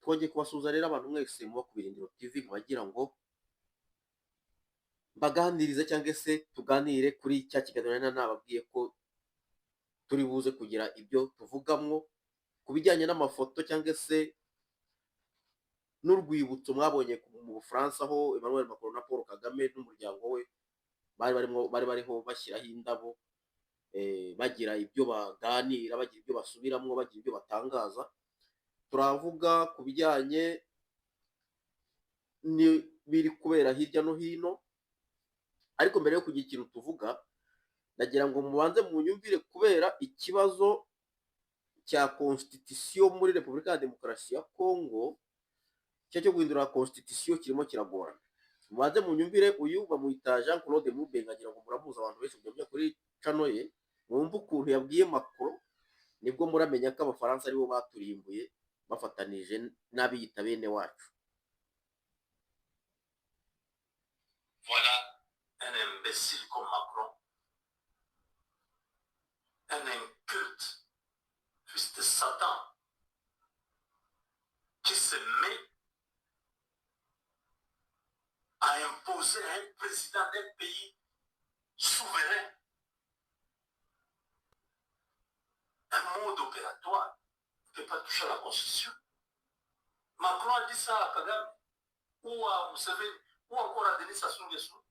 twongeye kubasuhuza rero abantu mwese muba ku Birindiro TV, nkabagira ngo mbaganirize cyangwa se tuganire kuri cya kiganiro nari nababwiye ko turi buze kugira ibyo tuvugamwo ku bijyanye n'amafoto cyangwa se n'urwibutso mwabonye mu Bufaransa aho Emmanuel Macron na Paul Kagame n'umuryango we bari bariho bashyiraho indabo, bagira ibyo baganira, bagira ibyo basubiramwo, bagira ibyo batangaza. Turavuga ku bijyanye n'ibiri kubera hirya no hino, ariko mbere yo kugira ikintu tuvuga nagira ngo mubanze munyumvire kubera ikibazo cya constitution muri Repubulika ya Demokarasi ya Congo, cyo guhindura constitution kirimo kiragorana. Mubanze munyumvire, uyu bamwita Jean Claude Mubeng, ngira ngo muramuzi abantu benshi mujya kuri channel ye, mwumva ukuntu yabwiye Macron, nibwo muramenya ko Abafaransa aribo baturimbuye bafatanije n'abiyita bene wacu. Voilà un imbécile comme Macron, un inculte, fils de Satan, qui se met à imposer à un président d'un pays souverain un mode opératoire qui ne peut pas toucher à la Constitution. Macron a dit ça à Kagame, ou à Museveni, ou encore à Denis Sassou Nguesso.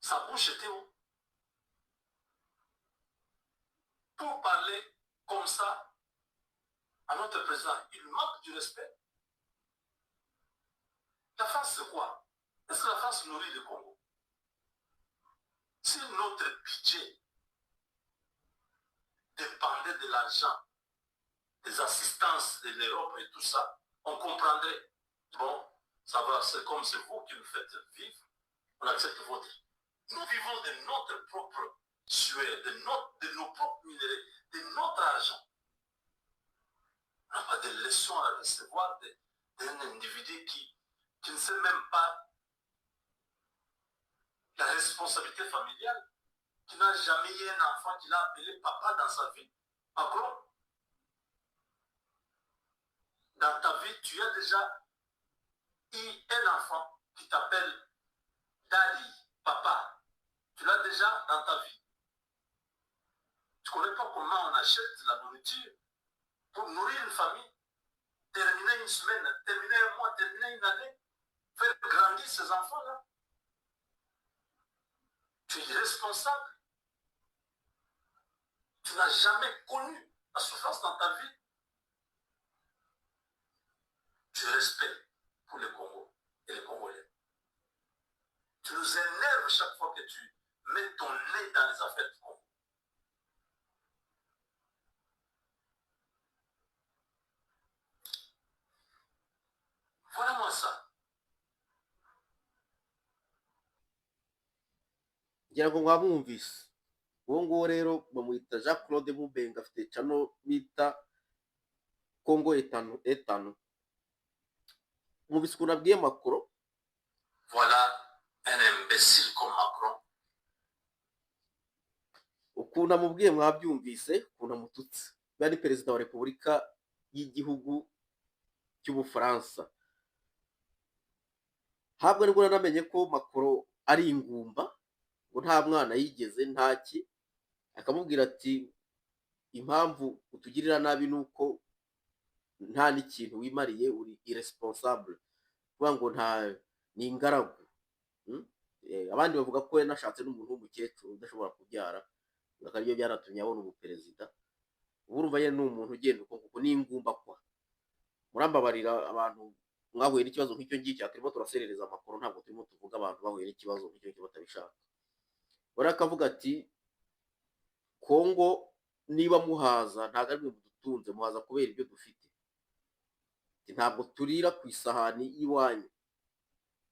Sa bouche était où? Pour parler comme ça à notre président, il manque du respect. La France, c'est quoi? Est-ce que la France nourrit le Congo? Si notre budget dépendait de l'argent, des assistances de l'Europe et tout ça, on comprendrait. Bon, ça va, c'est comme c'est vous qui nous faites vivre, on accepte votre. Nous vivons de notre propre sueur, de nos propres minéraux, de notre argent. On n'a pas de leçons à recevoir d'un individu qui ne sait même pas la responsabilité familiale, qui n'a jamais eu un enfant qu'il a appelé papa dans sa vie. Macron, dans ta vie, tu as déjà eu un enfant qui t'appelle daddy, papa. Tu l'as déjà dans ta vie. Tu ne connais pas comment on achète la nourriture pour nourrir une famille, terminer une semaine, terminer un mois, terminer une année, faire grandir ces enfants-là. Tu es irresponsable. Tu n'as jamais connu la souffrance dans ta vie. Tu respectes pour le Congo et les Congolais. Tu nous énerves chaque fois que tu mets ton nez dans les affaires du Congo. Voilà moi ça. Ngira ngo mwamwumvise. Uwo nguwo rero bamwita Jean Claude Mubeng, afite channel bita Congo etanu. Mwumvise ukuntu abwiye Macron. Voilà un imbécile comme Macron. Ukuntu amubwiye mwabyumvise, ukuntu amututse. Bari perezida wa Repubulika y'igihugu cy'Ubufaransa. Habwo nibwo namenye ko Macron ari ingumba, ngo nta mwana yigeze ntaki. Akamubwira ati impamvu utugirira nabi nuko nta n'ikintu wimariye, uri irresponsable, kuvuga ngo nta ni ingaragu. Abandi bavuga ko yanashatse n'umuntu w'umukecuru udashobora kubyara, akaryo byaratumye abona ubuperezida. Urumva ye ni umuntu ugenda uko kuko ni ingumba kwa. Murambabarira abantu mwahuye n'ikibazo nk'icyo ngicyo, turimo turaserereza amakuru, ntabwo turimo tuvuga abantu bahuye n'ikibazo nk'icyo ngicyo batabishaka. Barakavuga ati Kongo niba muhaza ntabwo ari mwe mudutunze, muhaza kubera ibyo dufite. Ntabwo turira ku isahani y'iwanyu,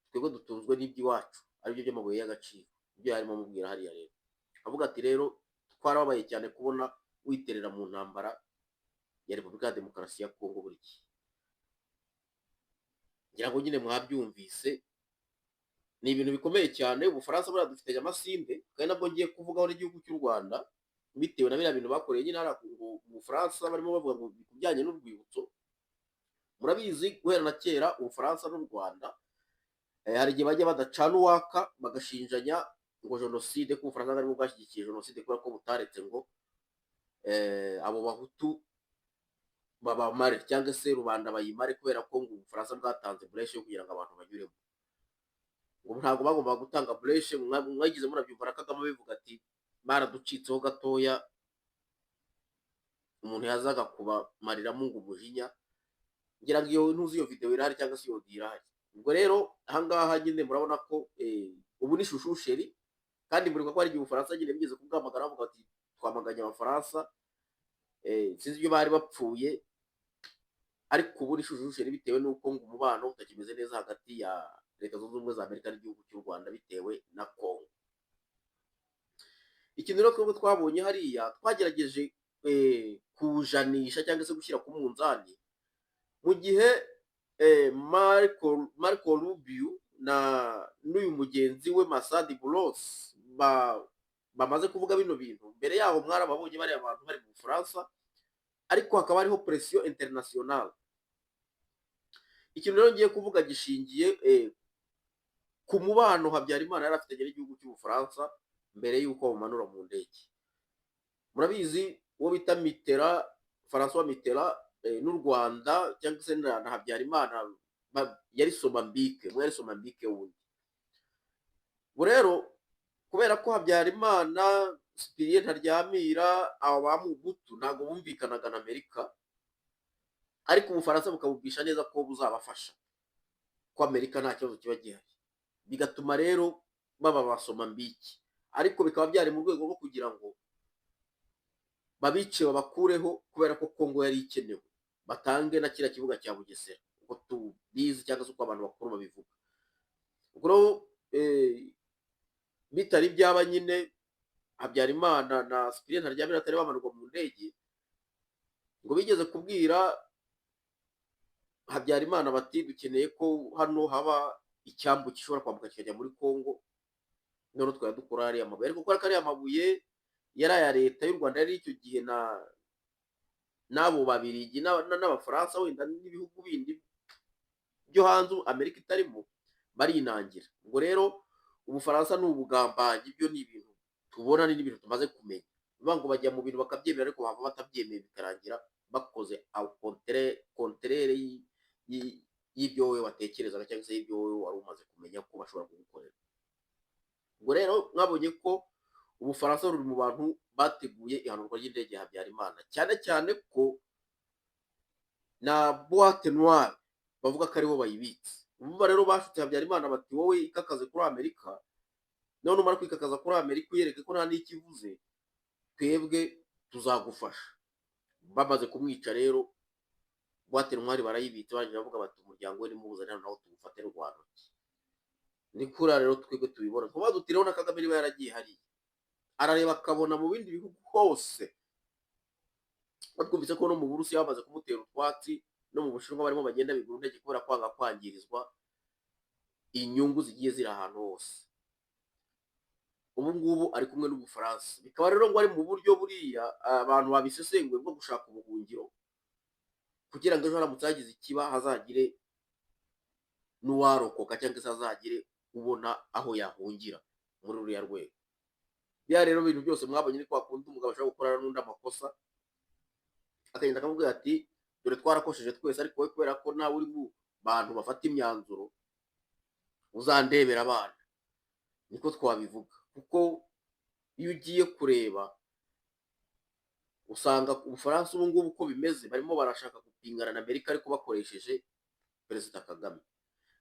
twebwe dutunzwe n'iby'iwacu, aribyo by'amabuye y'agaciro. Ibyo yarimo amubwira hariya rero. Avuga ati rero twarababaye cyane kubona witerera mu ntambara ya Repubulika ya Demokarasi ya Kongo buri gihe. Ngira ngo nyine mwabyumvise, ni ibintu bikomeye cyane. Ubufaransa buradufitanye amasinde, kandi nabwo ngiye kuvugaho n'igihugu cy'u Rwanda, bitewe na biriya bintu bakoreye nyine hariya mu Bufaransa, barimo bavuga ngo bijyanye n'urwibutso. murabizi guhera na kera ubufaransa n'u rwanda hari igihe bajya badacana uwaka bagashinjanya ngo jenoside, ko ubufaransa aribwo bwashyigikiye jenoside kubera ko butaretse ngo abo bahutu babamare cyangwa se rubanda bayimare, kubera ko ngo ubufaransa bwatanze bureshe yo kugira ngo abantu banyuremo. ngo ntabwo bagombaga gutanga bureshe, mwagize murabyumva na Kagame bivuga ati baraducitseho gatoya, umuntu yazaga kubamariramo ngo umujinya. ngira ngo iyo ntuzi iyo video irahari cyangwa se iyo audio irahari. ubwo rero ahangaha nyine murabona ko ubu ni shushusheri, kandi muribuka ko hari igihe ubufaransa nyine bigeze kubwamagana bavuga ati twamaganye abafaransa, sinzi ibyo bari bapfuye, ariko ubu ni shushusheri bitewe n'uko ngo umubano utakimeze neza hagati ya leta zunze ubumwe za Amerika n'igihugu cy'u Rwanda bitewe na Congo. ikintu rero twebwe twabonye hariya twagerageje kujanisha cyangwa se gushyira ku munzani, mu gihe Marco Rubio n'uyu mugenzi we Masadi Boulos bamaze kuvuga bino bintu. mbere yaho mwarababonye bari abantu bari mu Bufaransa, ariko hakaba hariho presiyo international. ikintu rero ngiye kuvuga gishingiye ku mubano Habyarimana yari afite n'igihugu cy'Ubufaransa mbere y'uko bamanura mu ndege. murabizi uwo bita Mitterrand, François Mitterrand n'u Rwanda cyangwa se na Habyarimana yari Somambike, mwari Somambike wundi. ubwo rero kubera ko Habyarimana, Cyprien Ntaryamira, aba bamugutu ntabwo bumvikanaga na Amerika, ariko Ubufaransa bukabubwisha neza ko buzabafasha, ko Amerika nta kibazo kiba gihari, bigatuma rero baba basoma mbiki, ariko bikaba byari mu rwego rwo kugira ngo babice babakureho, kubera ko Kongo yari ikenewe, batange na kiriya kibuga cya Bugesera uko tubizi cyangwa se uko abantu bakuru babivuga. ubwo rero bitari byaba nyine Habyarimana na Cyprien Ntaryamira atari bamanurwa mu ndege, ngo bigeze kubwira Habyarimana bati dukeneye ko hano haba icyambu gishobora kwambuka kikajya muri Kongo, none twari dukora hariya amabuye, ariko kubera ko ariya mabuye yari aya leta y'u Rwanda yari icyo gihe n'abo Babirigi n'Abafaransa wenda n'ibihugu bindi byo hanze Amerika itarimo, barinangira. ubwo rero Ubufaransa ni ubugambanyi, byo ni ibintu tubona, ni ibintu tumaze kumenya. bivuga ngo bajya mu bintu bakabyemera, ariko bava batabyemeye bikarangira bakoze kontrere y'ibyo wowe watekerezaga cyangwa se y'ibyo wowe wari umaze kumenya ko bashobora kugukorera. ubwo rero mwabonye ko Ubufaransa ruri mu bantu bateguye ihanurwa ry'indege ya Habyarimana, cyane cyane ko na boîte noire bavuga ko aribo bayibitse. Urumva rero bafite Habyarimana bati wowe ikakaze kuri Amerika, none umara kwikakaza kuri Amerika uyereke ko nta n'ikivuze, twebwe tuzagufasha. bamaze kumwica rero boîte noire barayibitse, barangira bavuga bati umuryango we nimuzane hano nawo tugufate rwantoki. ni kuri rero twebwe tubibona, kuba dutireho na Kagame niba yaragiye hariya arareba akabona mu bindi bihugu hose, batwumvise ko no mu Burusiya bamaze kumutera utwatsi, no mu Bushinwa barimo bagenda bigura intege kubera kwanga kwangirizwa inyungu zigiye ziri ahantu hose. ubu ngubu ari kumwe n'Ubufaransa, bikaba rero ngo ari mu buryo buriya abantu babisesenguye bwo gushaka ubuhungiro, kugira ngo ejo haramutse hagize ikiba hazagire n'uwarokoka cyangwa se hazagire ubona aho yahungira muri ruriya rwego. bya rero ibintu byose mwabonye ni kwa kundi umugabo ashobora gukora n'undi amakosa, akagenda akamubwira ati dore twarakosheje twese, ariko wowe kubera ko nawe uri mu bantu bafata imyanzuro uzandebera abana. niko twabivuga, kuko iyo ugiye kureba usanga Ubufaransa ubu ngubu uko bimeze barimo barashaka gupingana na Amerika, ariko bakoresheje Perezida Kagame.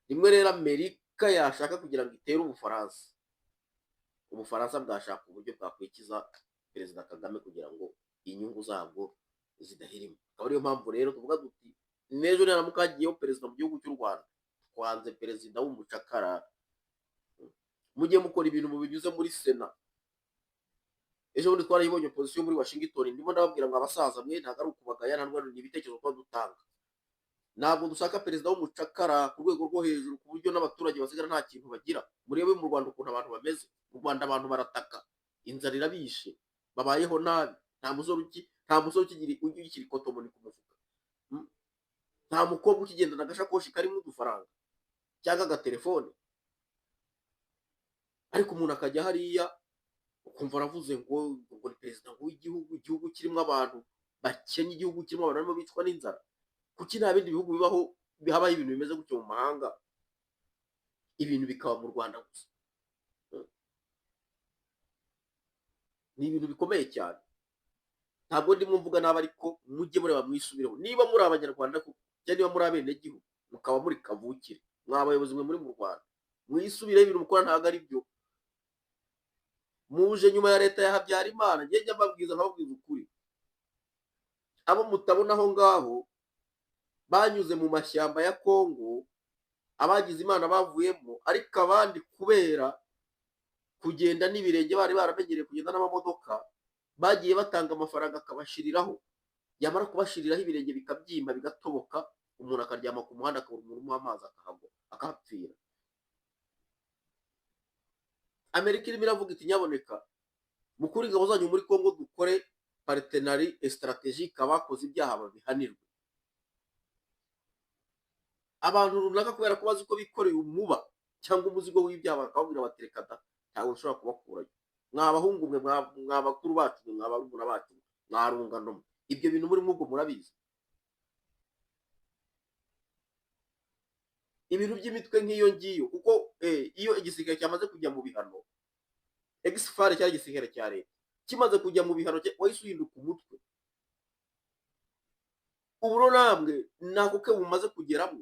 rimwe rero Amerika yashaka kugira ngo itere Ubufaransa bwashaka uburyo bwakwikiza Perezida Kagame kugira ngo inyungu zabwo zidahirima. akaba ariyo mpamvu rero tuvuga duti n'ejo naramuka hagiyeho perezida mu gihugu cy'u Rwanda, twanze perezida w'umucakara. mujye mukora ibintu mubinyuze muri Sena. ejo bundi twarayibonye opposition muri Washington, ndimo ndababwira ngo abasaza mwe ntabwo ari ukubagaya, nta ndwara, ni ibitekerezo tuba dutanga. ntabwo dushaka perezida w'umucakara ku rwego rwo hejuru ku buryo n'abaturage basigara nta kintu bagira. murebe mu Rwanda ukuntu abantu bameze. mu Rwanda abantu barataka, inzara irabishe, babayeho nabi, nta musore ukiri kotomoni ku mufuka. nta mukobwa ukigendana agashakoshi karimo udufaranga cyangwa agatelefone, ariko umuntu akajya hariya ukumva aravuze ngo ni perezida w'igihugu, igihugu kirimo abantu bakennye, igihugu kirimo abantu barimo bicwa n'inzara. Kuki nta bindi bihugu habaho ibintu bimeze gutyo mu mahanga, ibintu bikaba mu Rwanda gusa? Ni ibintu bikomeye cyane. Ntabwo ndimo mvuga nabi, ariko mujye mureba mwisubireho. Niba muri abanyarwanda cyangwa niba muri abenegihugu mukaba muri kavukire, mwa bayobozi mwe muri mu Rwanda, mwisubireho, ibintu mukora ntabwo ari byo. Muje nyuma ya leta ya Habyarimana, njye mbabwiza nkababwiza ukuri, abo mutabona aho ngaho banyuze mu mashyamba ya Kongo, abagize Imana bavuyemo, ariko abandi kubera kugenda n'ibirenge bari baramenyereye kugenda n'amamodoka, bagiye batanga amafaranga akabashiriraho, yamara kubashiriraho ibirenge bikabyimba bigatoboka, umuntu akaryama ku muhanda akabura umuntu umuha amazi akahapfira. Amerika irimo iravuga iti nyaboneka mukuri ingabo zanyu muri Kongo dukore partenari strategique, abakoze ibyaha babihanirwe. Abantu runaka kubera ko bazi ko bikoreye umuba cyangwa umuzigo w'ibyaha bakababwira batereka da, ntabwo ushobora kubakurayo. Mwabahungu mwe, mwabakuru bacu mwe, mwabarumuna bacu, mwarungano, ibyo bintu muri mwubwo murabizi. Ibintu by'imitwe nk'iyo ngiyo, kuko iyo igisirikare cyamaze kujya mu bihano, exfare cyari igisirikare cya leta kimaze kujya mu bihano, wahise uhinduka umutwe. Ubu rero namwe nako ke bumaze kugeramo,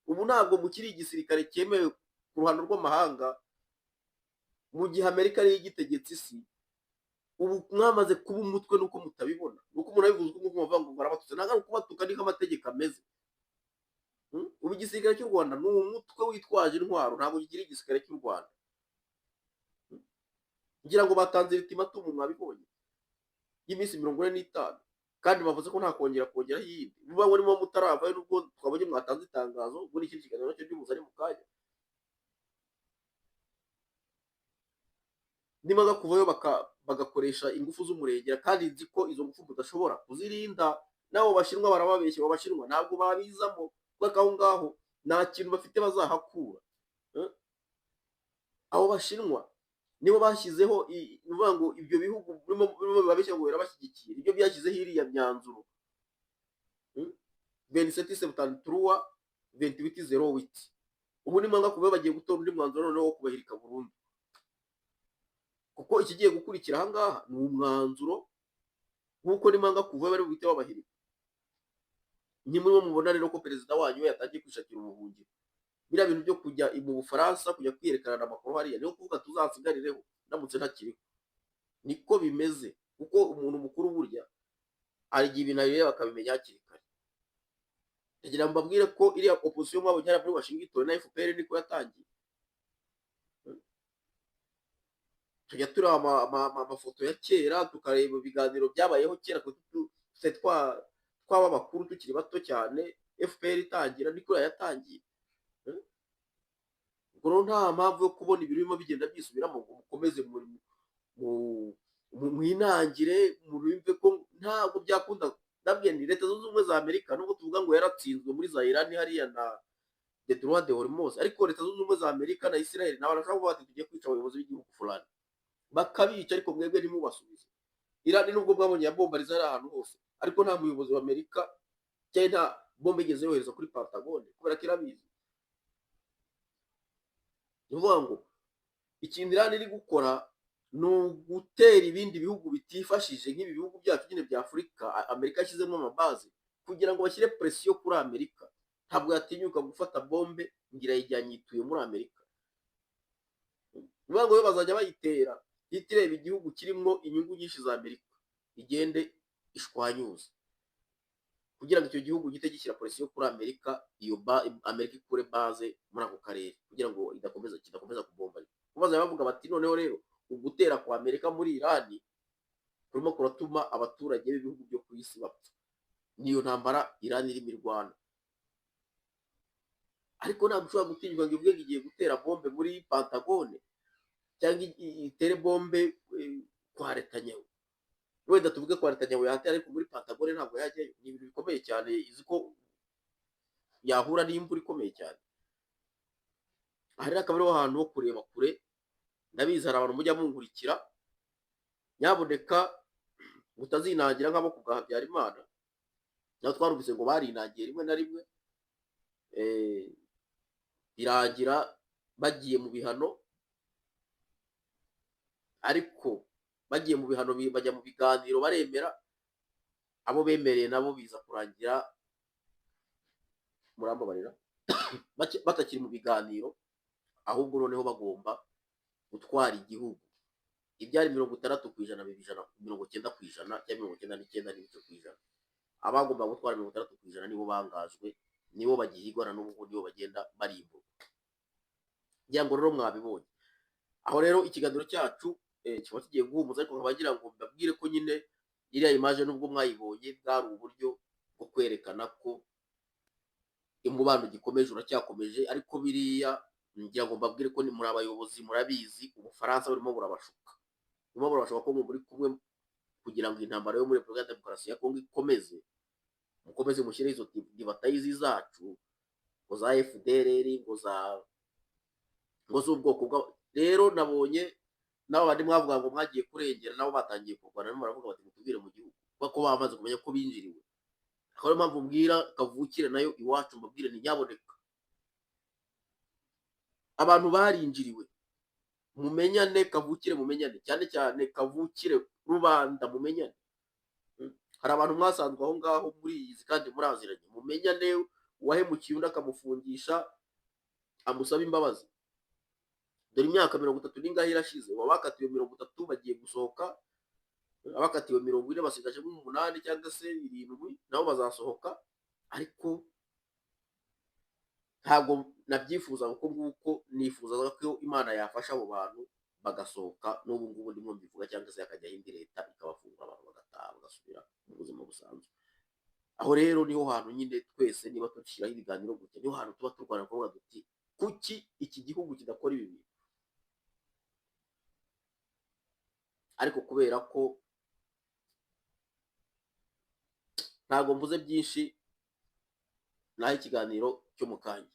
ubu ntabwo mukiri igisirikare cyemewe ku ruhando rw'amahanga, mu gihe Amerika ariyo igitegetse isi. Ubu mwamaze kuba umutwe, nuko mutabibona, nuko umuntu abivuze uko muvuga ngo barabatutse, ntabwo ari ukubatuka, niko amategeko ameze. Ubu igisirikare cy'u Rwanda ni umutwe witwaje intwaro, ntabwo kigira igisirikare cy'u Rwanda. Ngira ngo batanze ultimatum, mwabibonye, y'iminsi 45, kandi bavuze ko nta kongeraho iyindi. Bivuga ngo niba mutaravayo, nubwo twabonye mwatanze itangazo, muri iki kiganiro cyo ndibuza ari mu kanya, nimaga kuvayo bagakoresha ingufu z'umurengera, kandi nzi ko izo ngufu mudashobora kuzirinda. Nabo bashinwa barababeshya, abo bashinwa ntabwo babizamo, kuko aho ngaho nta kintu bafite bazahakura. Abo bashinwa nibo bashyizeho, bivuga ngo ibyo bihugu birimo babeshya ngo birabashyigikiye, ibyo byashyizeho iriya myanzuro 2773 2808. Ubu nimanga kuba bagiye gutora undi mwanzuro noneho wo kubahirika burundu, kuko ikigiye gukurikira aha ngaha ni umwanzuro nk'uko nimanga kuva bari buhite babahirika. Nimwe mubona rero ko perezida wanyu yatangiye kwishakira ubuhungiro. Biriya bintu byo kujya mu Bufaransa kujya kwiyerekana amakuru hariya, niyo kuvuga tuzasigarireho ndamutse ntakiriho. Niko bimeze, kuko umuntu mukuru burya hari igihe ibintu abireba bakabimenya hakiri kare. Ndagira ngo mbabwire ko iriya opposition mwabonye hariya muri Washington na FPR niko yatangiye. Tujya tureba amafoto ya kera, tukareba ibiganiro byabayeho kera, twaba bakuru tukiri bato cyane, FPR itangira niko yatangiye. Ubwo nta mpamvu yo kubona ibintu birimo bigenda byisubiramo ngo mukomeze mwinangire, murumve ko ntabwo byakunda. Ndabwiye ni Leta Zunze Ubumwe za Amerika, nubwo tuvuga ngo yaratsinzwe muri za Iran hariya na Detroit de Hormuz, ariko Leta Zunze Ubumwe za Amerika na Israel nabo barashaka kuvuga bati tugiye kwica abayobozi b'igihugu fulani, bakabica, ariko mwebwe ntimubasubize. Iran nubwo mwabonye yabombariza ari ahantu hose, ariko nta muyobozi wa Amerika cyangwa nta bombe igeze yohereza kuri Pentagon, kubera ko irabizi. Nivuga ngo ikintu Iran iri gukora ni ugutera ibindi bihugu bitifashije nk'ibi bihugu byacu nyine bya Afurika Amerika yashyizemo amabaze, kugira ngo bashyire presiyo kuri Amerika. Ntabwo yatinyuka gufata bombe ngira yijyanye ituye muri Amerika. Nivuga ngo yo bazajya bayitera itireba igihugu kirimo inyungu nyinshi za Amerika, igende ishwanyuza, kugira ngo icyo gihugu gite gishyira presiyo kuri Amerika, iyo Amerika ikure base muri ako karere, kugira ngo kidakomeza kubomba. Kubaza bavuga bati noneho rero ugutera kwa Amerika muri Iran kurimo kuratuma abaturage b'ibihugu byo ku isi bapfa. Niyo ntambara Iran iri mirwana, ariko ntabwo ushobora gutinyuka ngo ivuge igiye gutera bombe muri Pentagon cyangwa itere bombe kwa Netanyahu. Wenda tuvuge kwa Netanyahu yatera, ariko muri Pentagon ntabwo yajyayo. Ni ibintu bikomeye cyane, izi ko yahura n'imvura ikomeye cyane. Aha rero akaba ariho hantu ho kureba kure, ndabizi hari abantu mujya munkurikira, nyabuneka mutazinangira nk'abo ku bwa Habyarimana, nabo twarumvise ngo barinangiye rimwe na rimwe, birangira bagiye mu bihano, ariko bagiye mu bihano bajya mu biganiro baremera, abo bemereye nabo biza kurangira, murambabarira, batakiri mu biganiro, ahubwo noneho bagomba gutwara igihugu. Ibyari 60% biba 90% cyangwa 99.9%. Abagomba gutwara 60% nibo bangajwe, nibo bagihigwana n'ubu nibo bagenda barimburwa. Ngira ngo rero mwabibonye. Aho rero ikiganiro cyacu kiba kigiye guhumuza, ariko nkabagira ngo mbabwire ko nyine iriya image nubwo mwayibonye bwari uburyo bwo kwerekana ko umubano gikomeje uracyakomeje, ariko biriya ngira ngo mbabwire ko ni muri abayobozi murabizi Ubufaransa burimo burabashuka ko muri kumwe kugira ngo intambara yo muri Repubulika ya Demokarasi ya Kongo mukomeze mushyire izo dibatayizi zacu ngo za FDLR ngo z'ubwoko bwa. Rero nabonye nabo bandi mwavuga ngo mwagiye kurengera, nabo batangiye kurwana, nabo baravuga bati mutubwire mu gihugu, kuko bamaze kumenya ko binjiriwe. Akaba mpamvu mbwira kavukire nayo iwacu, mbabwire ni nyaboneka, abantu barinjiriwe mumenyane, kavukire mumenyane, cyane cyane kavukire rubanda mumenyane. Hari abantu mwasanzwe aho ngaho muri izi kandi muraziranye, mumenyane, uwahemukiye undi akamufungisha amusaba imbabazi. Dore imyaka 30 n'ingahe irashize, bakatiwe 30 bagiye gusohoka, abakatiwe 40 basigaje 8 cyangwa se 7 nabo bazasohoka, ariko ntabwo nabyifuza kuko nguko nifuzaga ko Imana yafasha abo bantu bagasohoka, n'ubu ngubu ndimo mbivuga, cyangwa se yakajyaho indi leta ikabafungura abantu bagataha bagasubira mu buzima busanzwe. Aho rero niho hantu nyine twese niba dushyiraho ibiganiro gutya, niho hantu tuba turwana kuvuga duti kuki iki gihugu kidakora ibi bintu. Ariko kubera ko ntabwo mvuze byinshi, naho ikiganiro cyo mu kanya.